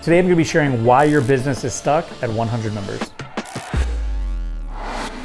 Today I'm going to be sharing why your business is stuck at 100 members.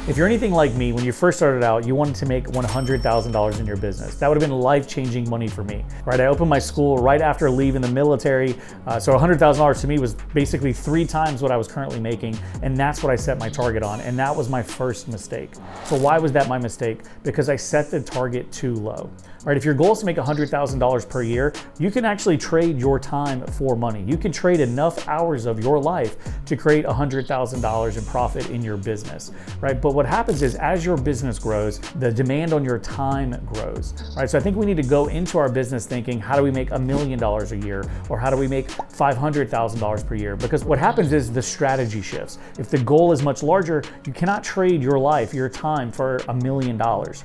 If you're anything like me, when you first started out, you wanted to make $100,000 in your business. That would have been life-changing money for me, right? I opened my school right after leaving the military. So $100,000 to me was basically 3 times what I was currently making. And that's what I set my target on. And that was my first mistake. So why was that my mistake? Because I set the target too low. Right, if your goal is to make $100,000 per year, you can actually trade your time for money. You can trade enough hours of your life to create $100,000 in profit in your business, right? But what happens is as your business grows, the demand on your time grows, right? So I think we need to go into our business thinking, how do we make $1 million a year? Or how do we make $500,000 per year? Because what happens is the strategy shifts. If the goal is much larger, you cannot trade your life, your time for $1 million,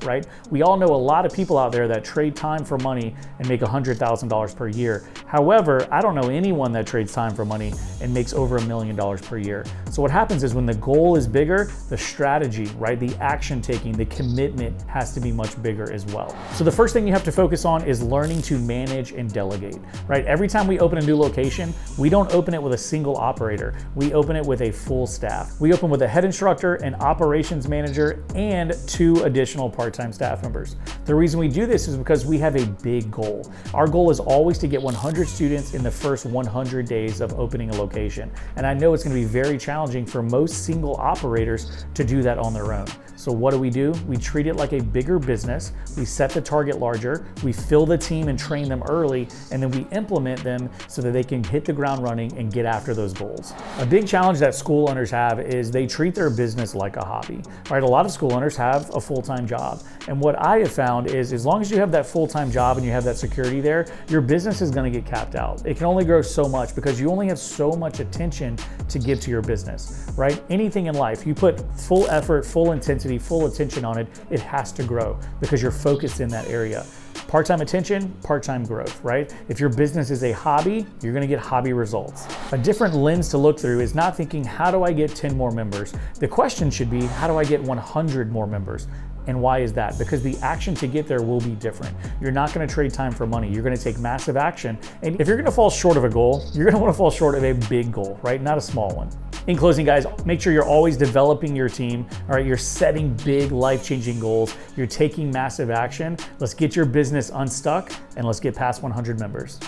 right? We all know a lot of people out there that trade time for money and make $100,000 per year. However, I don't know anyone that trades time for money and makes over $1 million per year. So what happens is when the goal is bigger, the strategy, right, the action taking, the commitment has to be much bigger as well. So the first thing you have to focus on is learning to manage and delegate, right? Every time we open a new location, we don't open it with a single operator. We open it with a full staff. We open with a head instructor, an operations manager, and 2 additional part-time staff members. The reason we do this is because we have a big goal. Our goal is always to get 100 students in the first 100 days of opening a location. And I know it's going to be very challenging for most single operators to do that on their own. So what do? We treat it like a bigger business. We set the target larger. We fill the team and train them early, and then we implement them so that they can hit the ground running and get after those goals. A big challenge that school owners have is they treat their business like a hobby, right? A lot of school owners have a full-time job. And what I have found is as long as you have that full-time job and you have that security there, your business is going to get capped out. It can only grow so much because you only have so much attention to give to your business, right? Anything in life, you put full effort, full intensity, full attention on it, it has to grow because you're focused in that area. Part-time attention, part-time growth, right? If your business is a hobby, you're gonna get hobby results. A different lens to look through is not thinking, how do I get 10 more members? The question should be, how do I get 100 more members? And why is that? Because the action to get there will be different. You're not gonna trade time for money. You're gonna take massive action. And if you're gonna fall short of a goal, you're gonna wanna fall short of a big goal, right? Not a small one. In closing, guys, make sure you're always developing your team, all right? You're setting big life-changing goals. You're taking massive action. Let's get your business unstuck and let's get past 100 members.